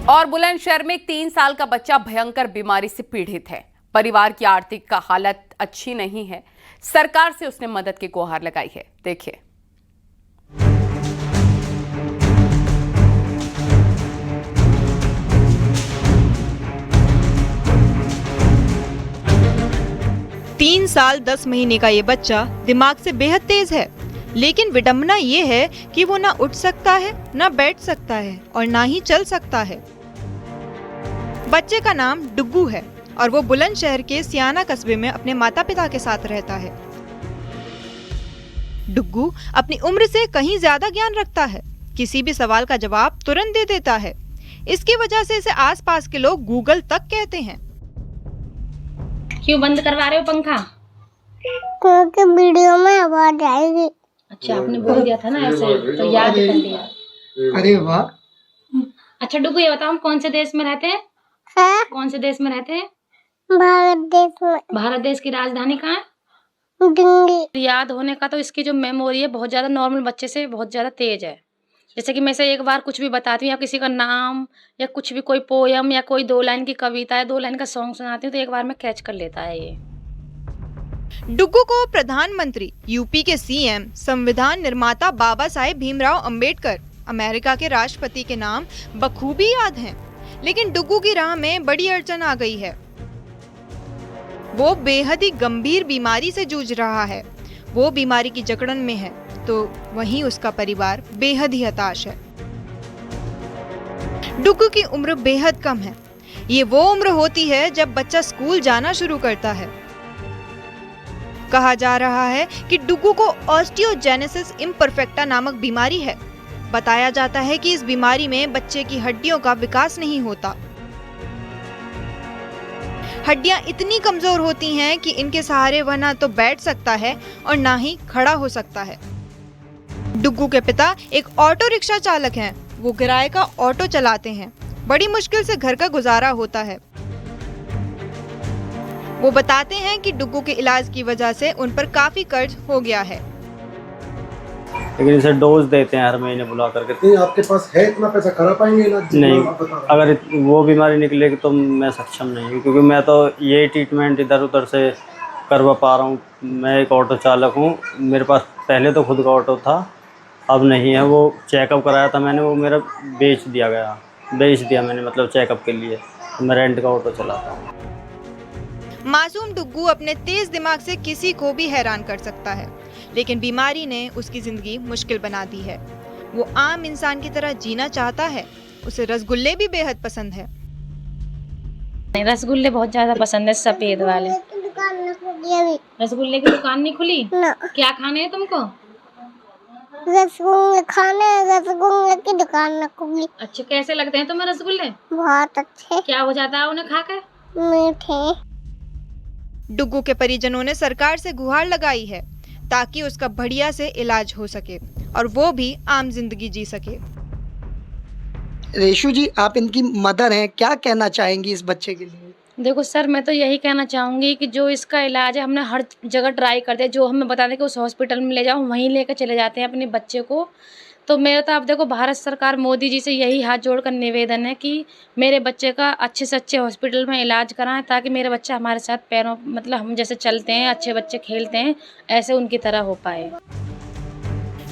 और बुलंदशहर में एक 3 साल का बच्चा भयंकर बीमारी से पीड़ित है। परिवार की आर्थिक हालत अच्छी नहीं है। सरकार से उसने मदद की गुहार लगाई है। देखिए। तीन साल 10 महीने का ये बच्चा दिमाग से बेहद तेज है, लेकिन विडंबना ये है कि वो ना उठ सकता है, ना बैठ सकता है और ना ही चल सकता है। बच्चे का नाम डुग्गू है और वो बुलंदशहर के सियाना कस्बे में अपने माता पिता के साथ रहता है। डुग्गू अपनी उम्र से कहीं ज्यादा ज्ञान रखता है। किसी भी सवाल का जवाब तुरंत दे देता है। इसकी वजह से इसे आसपास के लोग गूगल तक कहते हैं। क्यों बंद करवा रहे हो पंखा? क्योंकि वीडियो में आवाज आएगी। अच्छा, आपने बोल दिया था ना ऐसे, तो याद कर लिया। अरे वाह। अच्छा डुगू, ये बताओ हम कौन से देश में रहते हैं? है? कौन से देश में रहते हैं? भारत देश में। भारत देश की राजधानी कहाँ है? दिल्ली। याद होने का तो इसकी जो मेमोरी है बहुत ज्यादा नॉर्मल बच्चे से बहुत ज्यादा तेज है। जैसे कि मैं से एक बार कुछ भी बताती हूँ या किसी का नाम या कुछ भी, कोई पोयम या कोई 2 लाइन की कविता या 2 लाइन का सॉन्ग सुनाती हूँ तो एक बार में कैच कर लेता है ये। डुग्गू को प्रधानमंत्री, यूपी के सीएम, संविधान निर्माता बाबा साहेब भीमराव अंबेडकर, अमेरिका के राष्ट्रपति के नाम बखूबी याद हैं। लेकिन डुग्गू की राह में बड़ी अड़चन आ गई है। वो बेहद ही गंभीर बीमारी से जूझ रहा है। वो बीमारी की जकड़न में है तो वहीं उसका परिवार बेहद ही हताश है। डुग्गू की उम्र बेहद कम है। ये वो उम्र होती है जब बच्चा स्कूल जाना शुरू करता है। कहा जा रहा है कि डुग्गू को ऑस्टियोजेनेसिस इम्परफेक्टा नामक बीमारी है। बताया जाता है कि इस बीमारी में बच्चे की हड्डियों का विकास नहीं होता। हड्डियां इतनी कमजोर होती हैं कि इनके सहारे वह ना तो बैठ सकता है और ना ही खड़ा हो सकता है। डुग्गू के पिता एक ऑटो रिक्शा चालक हैं। वो किराए का ऑटो चलाते हैं। बड़ी मुश्किल से घर का गुजारा होता है। वो बताते हैं कि डुग्गू के इलाज की वजह से उन पर काफी कर्ज हो गया है। लेकिन इसे डोज देते हैं हर महीने बुला करके। नहीं, आपके पास है इतना पैसा, करा पाएंगे इलाज? नहीं, अगर वो बीमारी निकलेगी तो मैं सक्षम नहीं हूँ, क्योंकि मैं तो ये ट्रीटमेंट इधर उधर से करवा पा रहा हूँ। मैं एक ऑटो चालक हूँ। मेरे पास पहले तो खुद का ऑटो था, अब नहीं है। वो चेकअप कराया था मैंने, वो मेरा बेच दिया मैंने, मतलब चेकअप के लिए। मैं रेंट का ऑटो चलाता हूँ। मासूम डुग्गू अपने तेज दिमाग से किसी को भी हैरान कर सकता है, लेकिन बीमारी ने उसकी जिंदगी मुश्किल बना दी है। वो आम इंसान की तरह जीना चाहता है। उसे रसगुल्ले भी बेहद पसंद है। रसगुल्ले बहुत ज्यादा पसंद है, सफेद वाले। दुकान न खुली अभी। रसगुल्ले की दुकान नहीं खुली? ना। क्या खाने है तुमको? रसगुल्ले खाने, रसगुल्ले की दुकान न खुली। अच्छे कैसे लगते हैं तुम्हें रसगुल्ले? बहुत अच्छे। क्या हो जाता है उन्हें खाकर? मीठे। डुग्गू के परिजनों ने सरकार से गुहार लगाई है ताकि उसका बढ़िया से इलाज हो सके और वो भी आम जिंदगी जी सके। रेशु जी, आप इनकी मदर हैं, क्या कहना चाहेंगी इस बच्चे के लिए? देखो सर, मैं तो यही कहना चाहूँगी कि जो इसका इलाज है हमने हर जगह ट्राई कर दिया। जो हमें बता दें कि उस हॉस्पिटल में ले जाओ, वहीं लेकर चले जाते हैं अपने बच्चे को। तो मेरा तो आप देखो, भारत सरकार मोदी जी से यही हाथ जोड़कर निवेदन है कि मेरे बच्चे का अच्छे से अच्छे हॉस्पिटल में इलाज कराएं, ताकि मेरे बच्चा हमारे साथ पैरों, मतलब हम जैसे चलते हैं, अच्छे बच्चे खेलते हैं, ऐसे उनकी तरह हो पाए।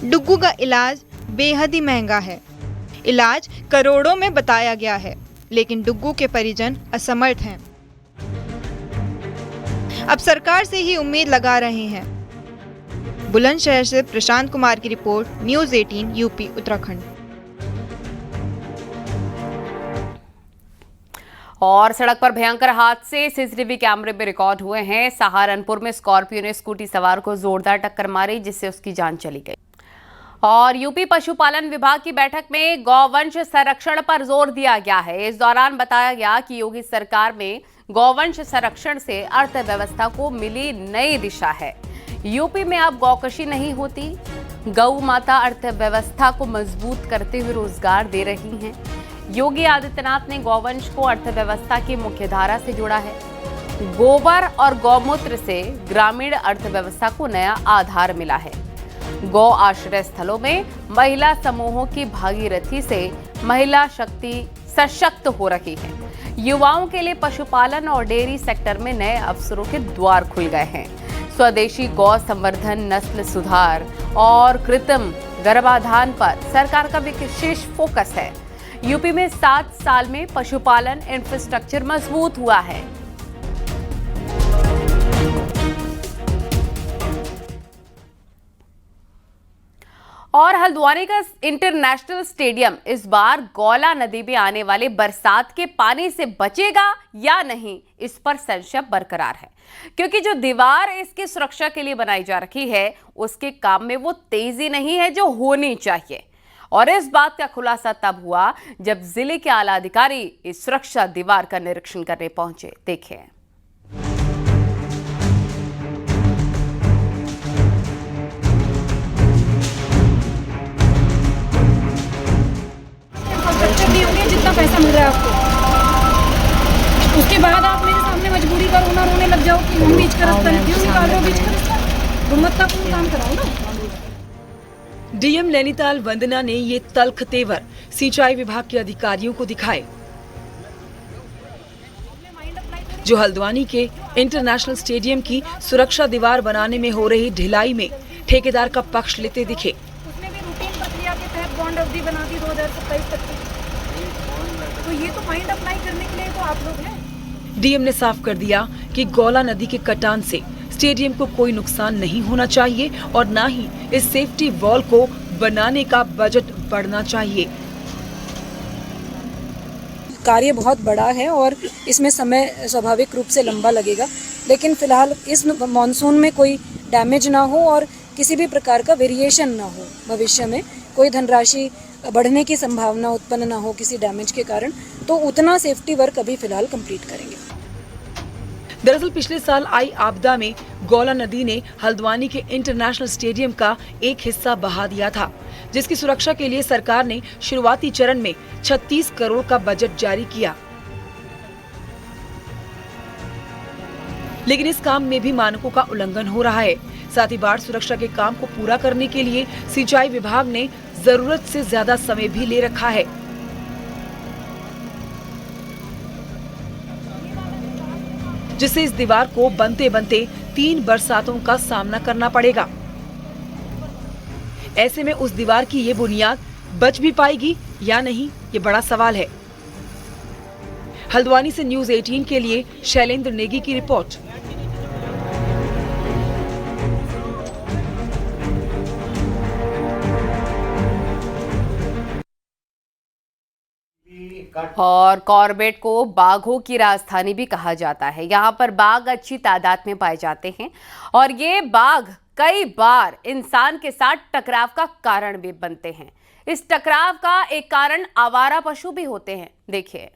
डुग्गू का इलाज बेहद ही महंगा है। इलाज करोड़ों में बताया गया है, लेकिन डुग्गू के परिजन असमर्थ हैं। अब सरकार से ही उम्मीद लगा रहे हैं। बुलंदशहर से प्रशांत कुमार की रिपोर्ट, न्यूज़ 18 यूपी उत्तराखंड। और सड़क पर भयंकर हादसे सीसीटीवी कैमरे में रिकॉर्ड हुए हैं। सहारनपुर में स्कॉर्पियो ने स्कूटी सवार को जोरदार टक्कर मारी, जिससे उसकी जान चली गई। और यूपी पशुपालन विभाग की बैठक में गौवंश संरक्षण पर जोर दिया गया है। इस दौरान बताया गया कि योगी सरकार में गौवंश संरक्षण से अर्थव्यवस्था को मिली नई दिशा है। यूपी में अब गौकशी नहीं होती। गौ माता अर्थव्यवस्था को मजबूत करते हुए रोजगार दे रही हैं। योगी आदित्यनाथ ने गौवंश को अर्थव्यवस्था की मुख्यधारा से जोड़ा है। गोबर और गौमूत्र से ग्रामीण अर्थव्यवस्था को नया आधार मिला है। गौ आश्रय स्थलों में महिला समूहों की भागीरथी से महिला शक्ति सशक्त हो रही है। युवाओं के लिए पशुपालन और डेयरी सेक्टर में नए अवसरों के द्वार खुल गए हैं। स्वदेशी गौ संवर्धन, नस्ल सुधार और कृत्रिम गर्भाधान पर सरकार का विशेष फोकस है। यूपी में 7 साल में पशुपालन इंफ्रास्ट्रक्चर मजबूत हुआ है। और हल्द्वानी का इंटरनेशनल स्टेडियम इस बार गौला नदी में आने वाले बरसात के पानी से बचेगा या नहीं, इस पर संशय बरकरार है, क्योंकि जो दीवार इसकी सुरक्षा के लिए बनाई जा रही है उसके काम में वो तेजी नहीं है जो होनी चाहिए। और इस बात का खुलासा तब हुआ जब जिले के आला अधिकारी इस सुरक्षा दीवार का निरीक्षण करने पहुंचे। देखिए। जितना पैसा मिल रहा है आपको, उसके बाद आप मेरे सामने मजबूरी का रोने लग जाओ कि हम बीच का रास्ता क्यों निकाल रहे हो, बीच का रास्ता गुणवत्तापूर्ण काम कराओ ना। डीएम नैनीताल वंदना ने ये तल्ख तेवर सिंचाई विभाग के अधिकारियों को दिखाए, जो हल्द्वानी के इंटरनेशनल स्टेडियम की सुरक्षा दीवार बनाने में हो रही ढिलाई में ठेकेदार का पक्ष लेते दिखे। उसने भी रूटीन प्रक्रिया के तहत बॉन्ड अवधि बना दी 2027 तक की, तो ये तो फाइंड अप्लाई करने के लिए तो आप लोग हैं। डीएम ने साफ कर दिया कि गौला नदी के कटान से स्टेडियम को कोई नुकसान नहीं होना चाहिए और न ही इस सेफ्टी वॉल को बनाने का बजट बढ़ना चाहिए। कार्य बहुत बड़ा है और इसमें समय स्वाभाविक रूप से लंबा लगेगा, लेकिन फिलहाल इस मॉनसून में कोई डैमेज ना हो और किसी भी प्रकार का वेरिएशन ना हो, भविष्य में कोई धनराशि बढ़ने की संभावना उत्पन्न ना हो किसी डैमेज के कारण, तो उतना सेफ्टी वर्क अभी फिलहाल कंप्लीट करेंगे। दरअसल पिछले साल आई आपदा में गौला नदी ने हल्द्वानी के इंटरनेशनल स्टेडियम का एक हिस्सा बहा दिया था, जिसकी सुरक्षा के लिए सरकार ने शुरुआती चरण में 36 करोड़ का बजट जारी किया। लेकिन इस काम में भी मानकों का उल्लंघन हो रहा है। साथ ही बाढ़ सुरक्षा के काम को पूरा करने के लिए सिंचाई विभाग ने जरूरत से ज्यादा समय भी ले रखा है। जिससे इस दीवार को बनते बनते 3 बरसातों का सामना करना पड़ेगा। ऐसे में उस दीवार की ये बुनियाद बच भी पाएगी या नहीं, ये बड़ा सवाल है। हल्द्वानी से न्यूज़ 18 के लिए शैलेंद्र नेगी की रिपोर्ट। और कॉर्बेट को बाघों की राजधानी भी कहा जाता है। यहाँ पर बाघ अच्छी तादाद में पाए जाते हैं और ये बाघ कई बार इंसान के साथ टकराव का कारण भी बनते हैं। इस टकराव का एक कारण आवारा पशु भी होते हैं। देखिए।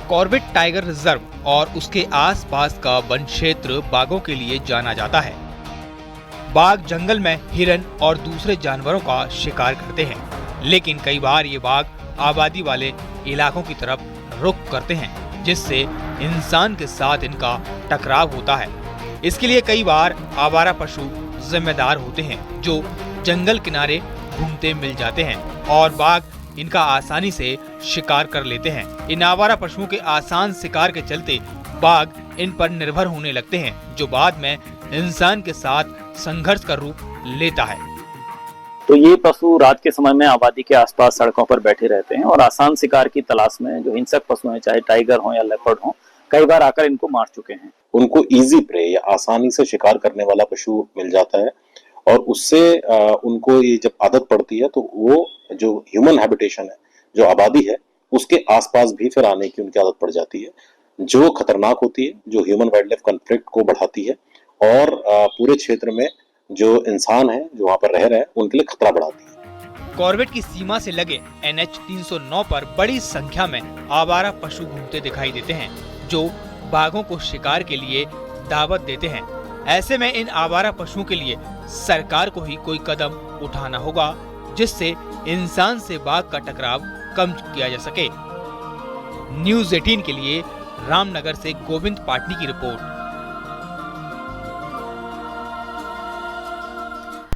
कॉर्बेट टाइगर रिजर्व और उसके आसपास का वन क्षेत्र बाघों के लिए जाना जाता है। बाघ जंगल में हिरन और दूसरे जानवरों का शिकार करते हैं, लेकिन कई बार ये बाघ आबादी वाले इलाकों की तरफ रुख करते हैं, जिससे इंसान के साथ इनका टकराव होता है। इसके लिए कई बार आवारा पशु जिम्मेदार होते हैं, जो जंगल किनारे घूमते मिल जाते हैं और बाघ इनका आसानी से शिकार कर लेते हैं। इन आवारा पशुओं के आसान शिकार के चलते बाघ इन पर निर्भर होने लगते हैं, जो बाद में इंसान के साथ संघर्ष का रूप लेता है। तो ये पशु रात के समय में आबादी के आसपास सड़कों पर बैठे रहते हैं और आसान शिकार की तलाश में जो हिंसक पशु हैं, चाहे टाइगर हो या लेपर्ड हो, कई बार आकर इनको मार चुके हैं। उनको इजी प्रे या आसानी से शिकार करने वाला पशु मिल जाता है और उससे उनको ये जब आदत पड़ती है तो वो जो ह्यूमन हैबिटेशन है, जो आबादी है, उसके आसपास भी फिर आने की उनकी आदत पड़ जाती है, जो खतरनाक होती है, जो ह्यूमन वाइल्ड लाइफ कॉन्फ्लिक्ट को बढ़ाती है और पूरे क्षेत्र में जो इंसान है जो वहाँ पर रह रहे हैं उनके लिए खतरा बढ़ाती है। कॉर्बेट की सीमा से लगे NH 309 पर बड़ी संख्या में आवारा पशु घूमते दिखाई देते हैं, जो बाघों को शिकार के लिए दावत देते हैं। ऐसे में इन आवारा पशुओं के लिए सरकार को ही कोई कदम उठाना होगा, जिससे इंसान से बाघ का टकराव कम किया जा सके। न्यूज़ 18 के लिए रामनगर से गोविंद पाटनी की रिपोर्ट।